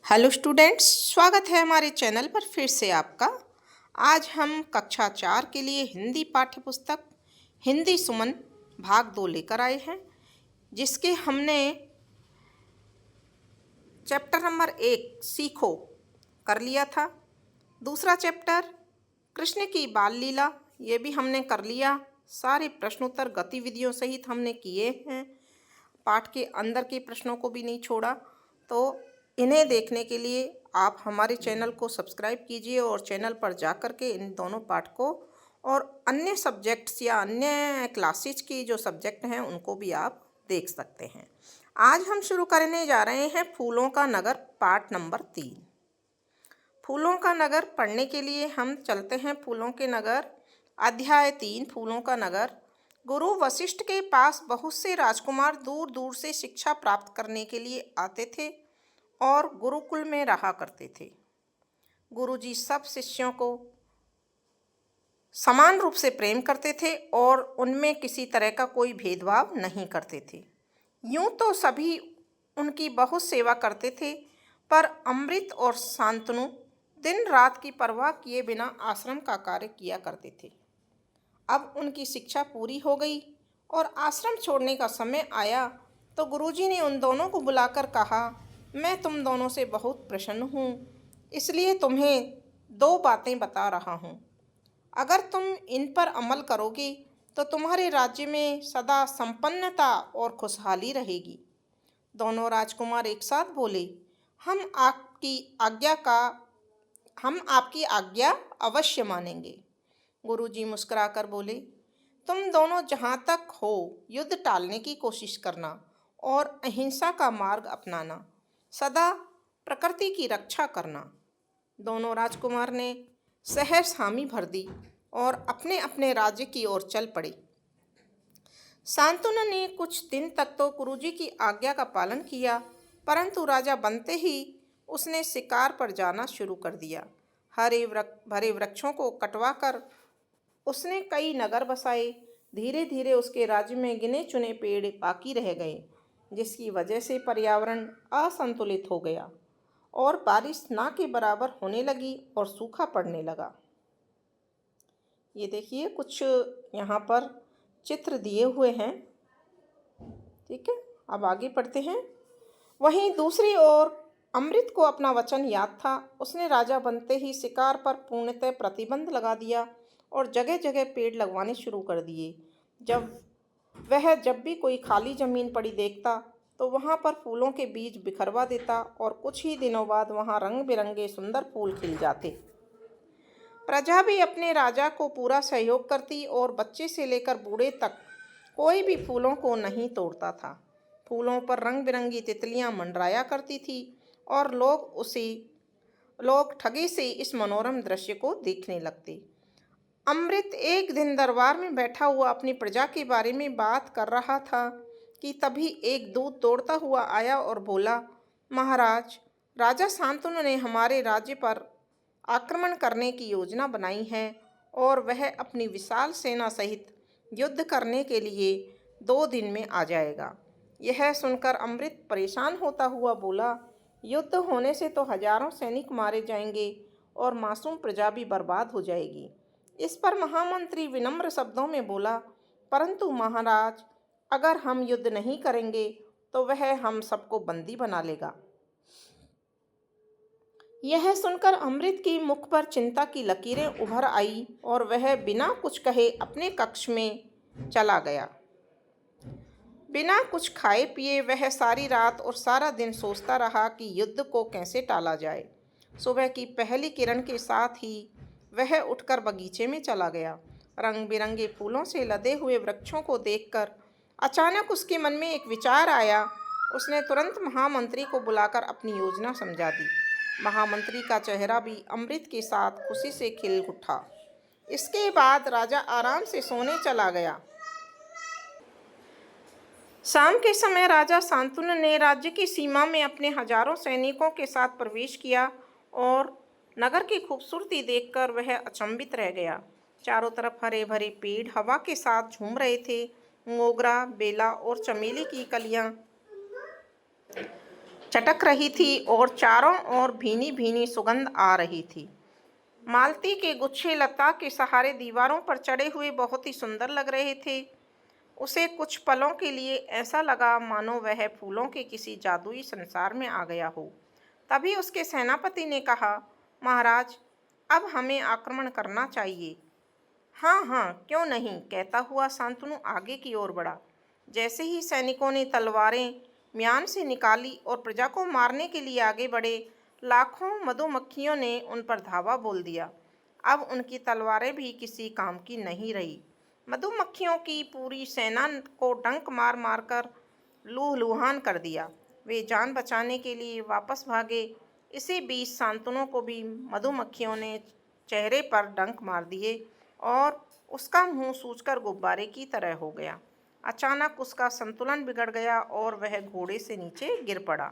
Hello students, स्वागत है हमारे चैनल पर फिर से आपका। आज हम कक्षा 4 के लिए हिंदी पाठ्य पुस्तक हिंदी सुमन भाग 2 लेकर आए हैं, जिसके हमने चैप्टर नंबर 1 सीखो कर लिया था। दूसरा चैप्टर कृष्ण की बाल लीला, ये भी हमने कर लिया। सारे प्रश्नोत्तर गतिविधियों सहित हमने किए हैं, पाठ के अंदर के प्रश्नों को भी नहीं छोड़ा। तो इन्हें देखने के लिए आप हमारे चैनल को सब्सक्राइब कीजिए और चैनल पर जा कर के इन दोनों पाठ को और अन्य सब्जेक्ट्स या अन्य क्लासेज की जो सब्जेक्ट हैं उनको भी आप देख सकते हैं। आज हम शुरू करने जा रहे हैं फूलों का नगर पाठ नंबर 3। फूलों का नगर पढ़ने के लिए हम चलते हैं फूलों के नगर अध्याय 3 फूलों का नगर। गुरु वशिष्ठ के पास बहुत से राजकुमार दूर दूर से शिक्षा प्राप्त करने के लिए आते थे और गुरुकुल में रहा करते थे। गुरुजी सब शिष्यों को समान रूप से प्रेम करते थे और उनमें किसी तरह का कोई भेदभाव नहीं करते थे। यूं तो सभी उनकी बहुत सेवा करते थे, पर अमृत और शांतनु दिन रात की परवाह किए बिना आश्रम का कार्य किया करते थे। अब उनकी शिक्षा पूरी हो गई और आश्रम छोड़ने का समय आया तो गुरुजी ने उन दोनों को बुलाकर कहा, मैं तुम दोनों से बहुत प्रसन्न हूँ, इसलिए तुम्हें 2 बातें बता रहा हूँ। अगर तुम इन पर अमल करोगे तो तुम्हारे राज्य में सदा संपन्नता और खुशहाली रहेगी। दोनों राजकुमार एक साथ बोले, हम आपकी आज्ञा अवश्य मानेंगे। गुरुजी मुस्कुराकर बोले, तुम दोनों जहाँ तक हो युद्ध टालने की कोशिश करना और अहिंसा का मार्ग अपनाना, सदा प्रकृति की रक्षा करना। दोनों राजकुमार ने सहर्ष हामी भर दी और अपने अपने राज्य की ओर चल पड़े। शांतनु ने कुछ दिन तक तो गुरुजी की आज्ञा का पालन किया, परंतु राजा बनते ही उसने शिकार पर जाना शुरू कर दिया। हरे भरे वृक्षों को कटवाकर उसने कई नगर बसाए। धीरे धीरे उसके राज्य में गिने चुने पेड़ बाकी रह गए, जिसकी वजह से पर्यावरण असंतुलित हो गया और बारिश ना के बराबर होने लगी और सूखा पड़ने लगा। ये देखिए, कुछ यहाँ पर चित्र दिए हुए हैं। ठीक है, अब आगे पढ़ते हैं। वहीं दूसरी ओर अमृत को अपना वचन याद था। उसने राजा बनते ही शिकार पर पूर्णतः प्रतिबंध लगा दिया और जगह जगह पेड़ लगवाने शुरू कर दिए। जब भी कोई खाली जमीन पड़ी देखता तो वहाँ पर फूलों के बीज बिखरवा देता और कुछ ही दिनों बाद वहाँ रंग बिरंगे सुंदर फूल खिल जाते। प्रजा भी अपने राजा को पूरा सहयोग करती और बच्चे से लेकर बूढ़े तक कोई भी फूलों को नहीं तोड़ता था। फूलों पर रंग बिरंगी तितलियां मंडराया करती थी और लोग ठगी से इस मनोरम दृश्य को देखने लगते। अमृत एक दिन दरबार में बैठा हुआ अपनी प्रजा के बारे में बात कर रहा था कि तभी एक दूत दौड़ता हुआ आया और बोला, महाराज, राजा शांतनु ने हमारे राज्य पर आक्रमण करने की योजना बनाई है और वह अपनी विशाल सेना सहित युद्ध करने के लिए 2 दिन में आ जाएगा। यह सुनकर अमृत परेशान होता हुआ बोला, युद्ध होने से तो हजारों सैनिक मारे जाएंगे और मासूम प्रजा भी बर्बाद हो जाएगी। इस पर महामंत्री विनम्र शब्दों में बोला, परंतु महाराज, अगर हम युद्ध नहीं करेंगे तो वह हम सबको बंदी बना लेगा। यह सुनकर अमृत की मुख पर चिंता की लकीरें उभर आई और वह बिना कुछ कहे अपने कक्ष में चला गया। बिना कुछ खाए पिए वह सारी रात और सारा दिन सोचता रहा कि युद्ध को कैसे टाला जाए। सुबह की पहली किरण के साथ ही वह उठकर बगीचे में चला गया। रंग बिरंगे फूलों से लदे हुए वृक्षों को देखकर अचानक उसके मन में एक विचार आया। उसने तुरंत महामंत्री को बुलाकर अपनी योजना समझा दी। महामंत्री का चेहरा भी अमृत के साथ खुशी से खिल उठा। इसके बाद राजा आराम से सोने चला गया। शाम के समय राजा शांतनु ने राज्य की सीमा में अपने हजारों सैनिकों के साथ प्रवेश किया और नगर की खूबसूरती देखकर वह अचंभित रह गया। चारों तरफ हरे भरे पेड़ हवा के साथ झूम रहे थे। मोगरा, बेला और चमेली की कलियां चटक रही थी और चारों ओर भीनी भीनी सुगंध आ रही थी। मालती के गुच्छे लता के सहारे दीवारों पर चढ़े हुए बहुत ही सुंदर लग रहे थे। उसे कुछ पलों के लिए ऐसा लगा मानो वह फूलों के किसी जादुई संसार में आ गया हो। तभी उसके सेनापति ने कहा, महाराज, अब हमें आक्रमण करना चाहिए। हाँ हाँ, क्यों नहीं, कहता हुआ शांतनु आगे की ओर बढ़ा। जैसे ही सैनिकों ने तलवारें म्यान से निकाली और प्रजा को मारने के लिए आगे बढ़े, लाखों मधुमक्खियों ने उन पर धावा बोल दिया। अब उनकी तलवारें भी किसी काम की नहीं रही। मधुमक्खियों की पूरी सेना को डंक मार मार कर लूहलुहान कर दिया। वे जान बचाने के लिए वापस भागे। इसी बीच शांतनु को भी मधुमक्खियों ने चेहरे पर डंक मार दिए और उसका मुंह सूजकर गुब्बारे की तरह हो गया। अचानक उसका संतुलन बिगड़ गया और वह घोड़े से नीचे गिर पड़ा।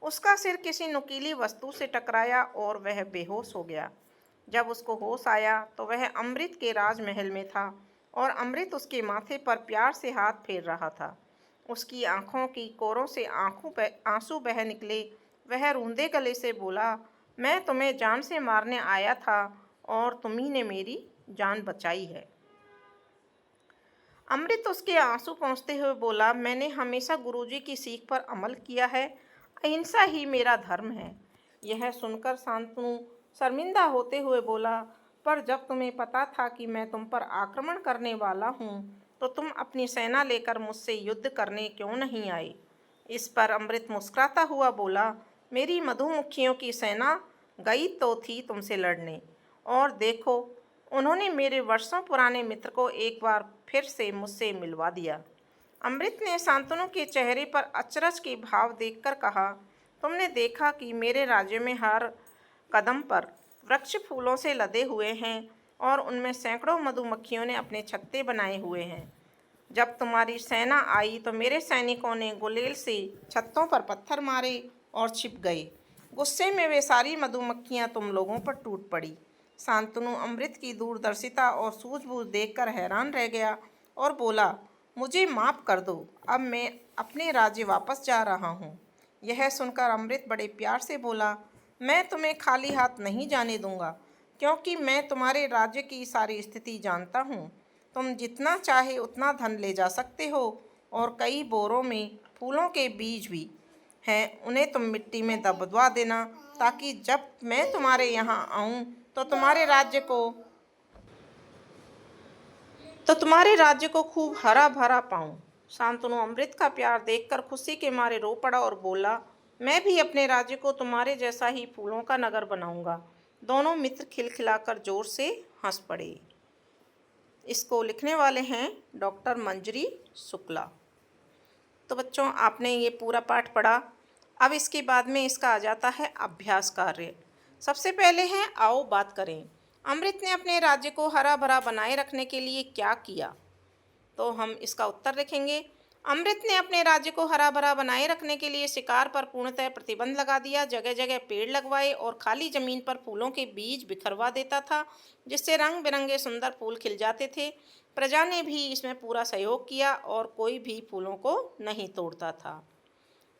उसका सिर किसी नुकीली वस्तु से टकराया और वह बेहोश हो गया। जब उसको होश आया तो वह अमृत के राजमहल में था और अमृत उसके माथे पर प्यार से हाथ फेर रहा था। उसकी आंखों की कोरों से आंसू बह निकले। वह रूंधे गले से बोला, मैं तुम्हें जान से मारने आया था और तुम्ही ने मेरी जान बचाई है। अमृत उसके आंसू पोंछते हुए बोला, मैंने हमेशा गुरुजी की सीख पर अमल किया है। अहिंसा ही मेरा धर्म है। यह सुनकर शांतनु शर्मिंदा होते हुए बोला, पर जब तुम्हें पता था कि मैं तुम पर आक्रमण करने वाला हूँ तो तुम अपनी सेना लेकर मुझसे युद्ध करने क्यों नहीं आए। इस पर अमृत मुस्कुराता हुआ बोला, मेरी मधुमक्खियों की सेना गई तो थी तुमसे लड़ने, और देखो, उन्होंने मेरे वर्षों पुराने मित्र को एक बार फिर से मुझसे मिलवा दिया। अमृत ने शांतनु के चेहरे पर अचरज के भाव देखकर कहा, तुमने देखा कि मेरे राज्य में हर कदम पर वृक्ष फूलों से लदे हुए हैं और उनमें सैकड़ों मधुमक्खियों ने अपने छत्ते बनाए हुए हैं। जब तुम्हारी सेना आई तो मेरे सैनिकों ने गुलेल से छत्तों पर पत्थर मारे और छिप गए। गुस्से में वे सारी मधुमक्खियां तुम लोगों पर टूट पड़ी। शांतनु अमृत की दूरदर्शिता और सूझबूझ देखकर हैरान रह गया और बोला, मुझे माफ़ कर दो, अब मैं अपने राज्य वापस जा रहा हूँ। यह सुनकर अमृत बड़े प्यार से बोला, मैं तुम्हें खाली हाथ नहीं जाने दूंगा, क्योंकि मैं तुम्हारे राज्य की सारी स्थिति जानता हूँ। तुम जितना चाहे उतना धन ले जा सकते हो और कई बोरों में फूलों के बीज भी हैं, उन्हें तुम मिट्टी में दबवा देना, ताकि जब मैं तुम्हारे यहाँ आऊँ तो तुम्हारे राज्य को खूब हरा भरा पाऊँ। शांतनु अमृत का प्यार देखकर खुशी के मारे रो पड़ा और बोला, मैं भी अपने राज्य को तुम्हारे जैसा ही फूलों का नगर बनाऊंगा। दोनों मित्र खिलखिलाकर जोर से हंस पड़े। इसको लिखने वाले हैं डॉक्टर मंजरी शुक्ला। तो बच्चों, आपने ये पूरा पाठ पढ़ा। अब इसके बाद में इसका आ जाता है अभ्यास कार्य। सबसे पहले है, आओ बात करें। अमृत ने अपने राज्य को हरा भरा बनाए रखने के लिए क्या किया? तो हम इसका उत्तर लिखेंगे। अमृत ने अपने राज्य को हरा भरा बनाए रखने के लिए शिकार पर पूर्णतः प्रतिबंध लगा दिया। जगह जगह पेड़ लगवाए और खाली जमीन पर फूलों के बीज बिखरवा देता था, जिससे रंग बिरंगे सुंदर फूल खिल जाते थे। प्रजा ने भी इसमें पूरा सहयोग किया और कोई भी फूलों को नहीं तोड़ता था।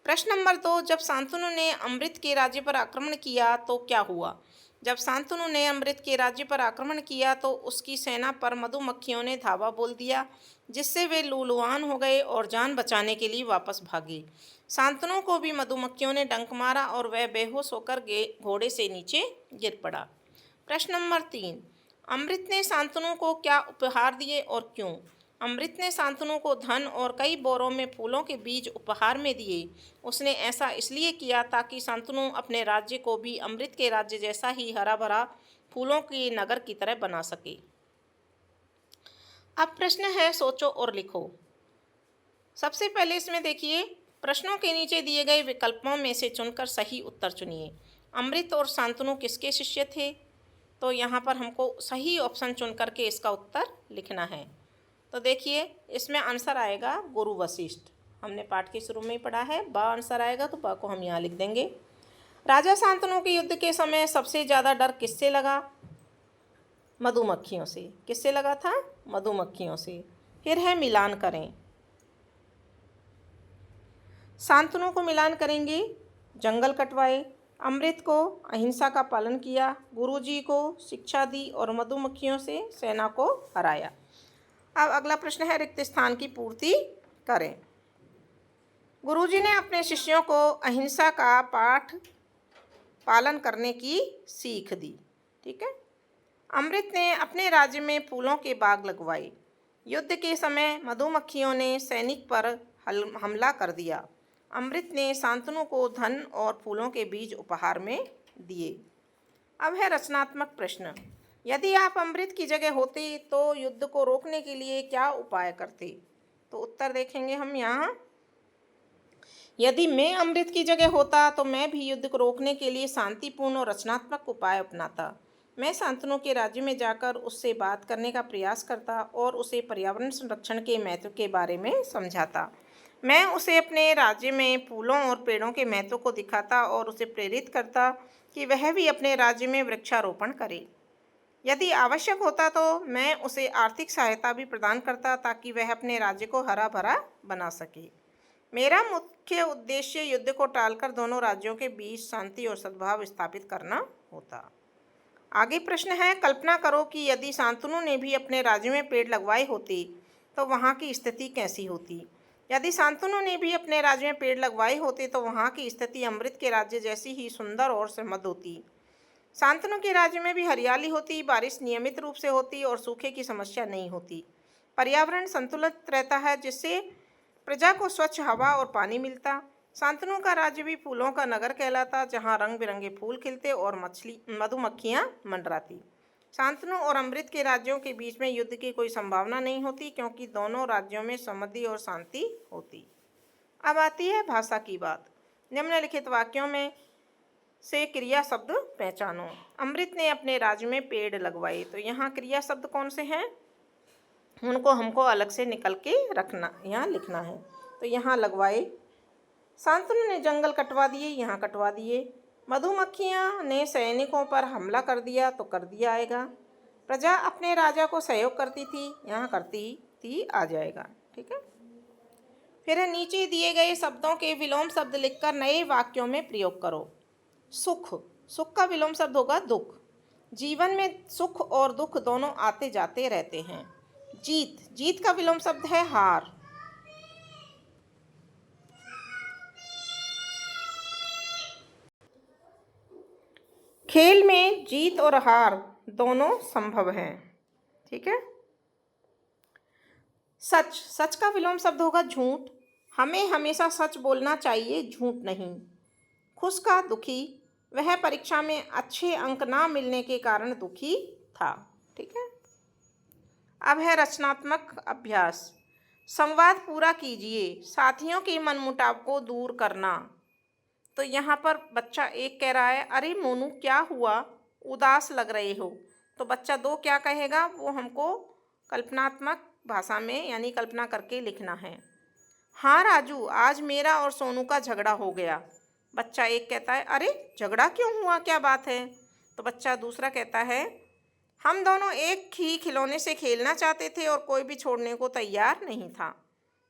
प्रश्न नंबर 2, जब शांतनु ने अमृत के राज्य पर आक्रमण किया तो क्या हुआ? जब शांतनु ने अमृत के राज्य पर आक्रमण किया तो उसकी सेना पर मधुमक्खियों ने धावा बोल दिया, जिससे वे लूलुआन हो गए और जान बचाने के लिए वापस भागे। शांतनु को भी मधुमक्खियों ने डंक मारा और वह बेहोश होकर घोड़े से नीचे गिर पड़ा। प्रश्न नंबर 3, अमृत ने शांतनु को क्या उपहार दिए और क्यों? अमृत ने शांतनु को धन और कई बोरों में फूलों के बीज उपहार में दिए। उसने ऐसा इसलिए किया ताकि शांतनु अपने राज्य को भी अमृत के राज्य जैसा ही हरा भरा फूलों के नगर की तरह बना सके। अब प्रश्न है, सोचो और लिखो। सबसे पहले इसमें देखिए, प्रश्नों के नीचे दिए गए विकल्पों में से चुनकर सही उत्तर चुनिए। अमृत और शांतनु किसके शिष्य थे? तो यहाँ पर हमको सही ऑप्शन चुन करके इसका उत्तर लिखना है। तो देखिए, इसमें आंसर आएगा गुरु वशिष्ठ। हमने पाठ के शुरू में ही पढ़ा है, बा आंसर आएगा, तो बा को हम यहाँ लिख देंगे। राजा शांतनु के युद्ध के समय सबसे ज़्यादा डर किससे लगा? मधुमक्खियों से। किससे लगा था? मधुमक्खियों से। फिर है मिलान करें। शांतनु को मिलान करेंगे जंगल कटवाए, अमृत को अहिंसा का पालन किया, गुरुजी को शिक्षा दी और मधुमक्खियों से सेना को हराया। अब अगला प्रश्न है, रिक्त स्थान की पूर्ति करें। गुरुजी ने अपने शिष्यों को अहिंसा का पाठ पालन करने की सीख दी। ठीक है। अमृत ने अपने राज्य में फूलों के बाग लगवाए। युद्ध के समय मधुमक्खियों ने सैनिक पर हमला कर दिया। अमृत ने शांतनु को धन और फूलों के बीज उपहार में दिए। अब है रचनात्मक प्रश्न। यदि आप अमृत की जगह होते तो युद्ध को रोकने के लिए क्या उपाय करते? तो उत्तर देखेंगे हम यहाँ। यदि मैं अमृत की जगह होता तो मैं भी युद्ध को रोकने के लिए शांतिपूर्ण और रचनात्मक उपाय अपनाता। मैं शांतनु के राज्य में जाकर उससे बात करने का प्रयास करता और उसे पर्यावरण संरक्षण के महत्व के बारे में समझाता। मैं उसे अपने राज्य में फूलों और पेड़ों के महत्व को दिखाता और उसे प्रेरित करता कि वह भी अपने राज्य में वृक्षारोपण करे। यदि आवश्यक होता तो मैं उसे आर्थिक सहायता भी प्रदान करता ताकि वह अपने राज्य को हरा भरा बना सके। मेरा मुख्य उद्देश्य युद्ध को टालकर दोनों राज्यों के बीच शांति और सद्भाव स्थापित करना होता। आगे प्रश्न है, कल्पना करो कि यदि शांतनु ने भी अपने राज्य में पेड़ लगवाए होते तो वहाँ की स्थिति कैसी होती? यदि शांतनु ने भी अपने राज्य में पेड़ लगवाए होते तो वहाँ की स्थिति अमृत के राज्य जैसी ही सुंदर और समृद्ध होती। शांतनु के राज्य में भी हरियाली होती, बारिश नियमित रूप से होती और सूखे की समस्या नहीं होती। पर्यावरण संतुलित रहता है जिससे प्रजा को स्वच्छ हवा और पानी मिलता। शांतनु का राज्य भी फूलों का नगर कहलाता, जहाँ रंग बिरंगे फूल खिलते और मधुमक्खियाँ मंडराती। शांतनु और अमृत के राज्यों के बीच में युद्ध की कोई संभावना नहीं होती क्योंकि दोनों राज्यों में समृद्धि और शांति होती। अब आती है भाषा की बात। निम्नलिखित वाक्यों में से क्रिया शब्द पहचानो। अमृत ने अपने राज्य में पेड़ लगवाए, तो यहाँ क्रिया शब्द कौन से हैं उनको हमको अलग से निकल के रखना, यहाँ लिखना है। तो यहाँ लगवाए। शांतनु ने जंगल कटवा दिए, यहाँ कटवा दिए। मधुमक्खियाँ ने सैनिकों पर हमला कर दिया, तो कर दिया आएगा। प्रजा अपने राजा को सहयोग करती थी, यहाँ करती थी आ जाएगा। ठीक है। फिर नीचे दिए गए शब्दों के विलोम शब्द लिखकर नए वाक्यों में प्रयोग करो। सुख, सुख का विलोम शब्द होगा दुख। जीवन में सुख और दुख दोनों आते जाते रहते हैं। जीत, जीत का विलोम शब्द है हार। खेल में जीत और हार दोनों संभव हैं। ठीक है। सच, सच का विलोम शब्द होगा झूठ। हमें हमेशा सच बोलना चाहिए, झूठ नहीं। खुश का दुखी, वह परीक्षा में अच्छे अंक ना मिलने के कारण दुखी था। ठीक है। अब है रचनात्मक अभ्यास। संवाद पूरा कीजिए। साथियों के मनमुटाव को दूर करना। तो यहाँ पर बच्चा एक कह रहा है, अरे मोनू क्या हुआ, उदास लग रहे हो। तो बच्चा दो क्या कहेगा वो हमको कल्पनात्मक भाषा में यानी कल्पना करके लिखना है। हाँ राजू, आज मेरा और सोनू का झगड़ा हो गया। बच्चा एक कहता है, अरे झगड़ा क्यों हुआ, क्या बात है? तो बच्चा दूसरा कहता है, हम दोनों एक ही खिलौने से खेलना चाहते थे और कोई भी छोड़ने को तैयार नहीं था।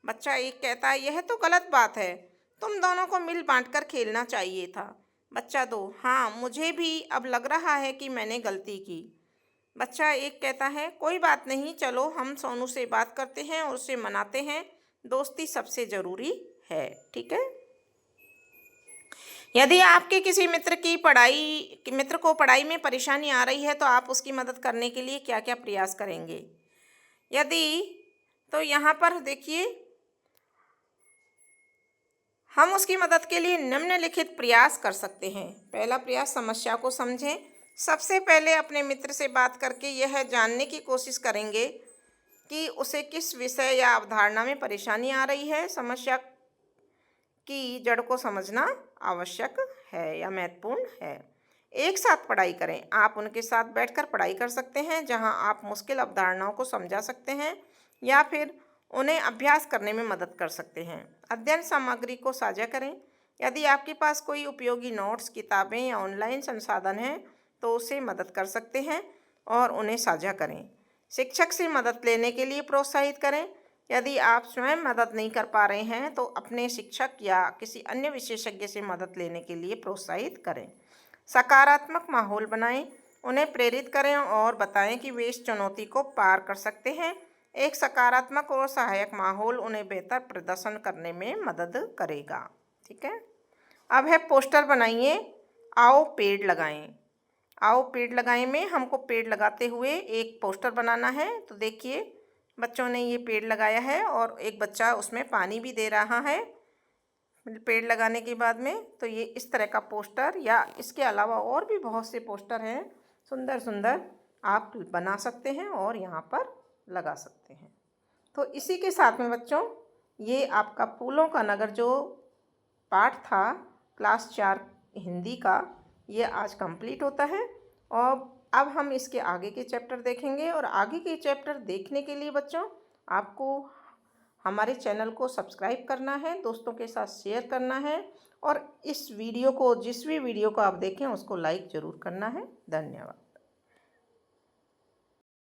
बच्चा एक कहता है, यह तो गलत बात है, तुम दोनों को मिल बांटकर खेलना चाहिए था। बच्चा दो, हाँ मुझे भी अब लग रहा है कि मैंने गलती की। बच्चा एक कहता है, कोई बात नहीं, चलो हम सोनू से बात करते हैं और उसे मनाते हैं, दोस्ती सबसे ज़रूरी है। ठीक है। यदि आपके किसी मित्र को पढ़ाई में परेशानी आ रही है तो आप उसकी मदद करने के लिए क्या क्या प्रयास करेंगे? तो यहाँ पर देखिए, हम उसकी मदद के लिए निम्नलिखित प्रयास कर सकते हैं। पहला प्रयास, समस्या को समझें। सबसे पहले अपने मित्र से बात करके यह जानने की कोशिश करेंगे कि उसे किस विषय या अवधारणा में परेशानी आ रही है। समस्या की जड़ को समझना आवश्यक है या महत्वपूर्ण है। एक साथ पढ़ाई करें। आप उनके साथ बैठकर पढ़ाई कर सकते हैं, जहां आप मुश्किल अवधारणाओं को समझा सकते हैं या फिर उन्हें अभ्यास करने में मदद कर सकते हैं। अध्ययन सामग्री को साझा करें। यदि आपके पास कोई उपयोगी नोट्स, किताबें या ऑनलाइन संसाधन हैं तो उसे मदद कर सकते हैं और उन्हें साझा करें। शिक्षक से मदद लेने के लिए प्रोत्साहित करें। यदि आप स्वयं मदद नहीं कर पा रहे हैं तो अपने शिक्षक या किसी अन्य विशेषज्ञ से मदद लेने के लिए प्रोत्साहित करें। सकारात्मक माहौल बनाएं, उन्हें प्रेरित करें और बताएं कि वे इस चुनौती को पार कर सकते हैं। एक सकारात्मक और सहायक माहौल उन्हें बेहतर प्रदर्शन करने में मदद करेगा। ठीक है। अब है पोस्टर बनाइए, आओ पेड़ लगाएं। आओ पेड़ लगाएं में हमको पेड़ लगाते हुए एक पोस्टर बनाना है। तो देखिए बच्चों ने ये पेड़ लगाया है और एक बच्चा उसमें पानी भी दे रहा है पेड़ लगाने के बाद में। तो ये इस तरह का पोस्टर या इसके अलावा और भी बहुत से पोस्टर हैं सुंदर सुंदर, आप बना सकते हैं और यहाँ पर लगा सकते हैं। तो इसी के साथ में बच्चों ये आपका फूलों का नगर जो पाठ था क्लास 4 हिंदी का, ये आज कंप्लीट होता है। और अब हम इसके आगे के चैप्टर देखेंगे और आगे के चैप्टर देखने के लिए बच्चों आपको हमारे चैनल को सब्सक्राइब करना है, दोस्तों के साथ शेयर करना है और इस वीडियो को, जिस भी वीडियो को आप देखें उसको लाइक ज़रूर करना है। धन्यवाद।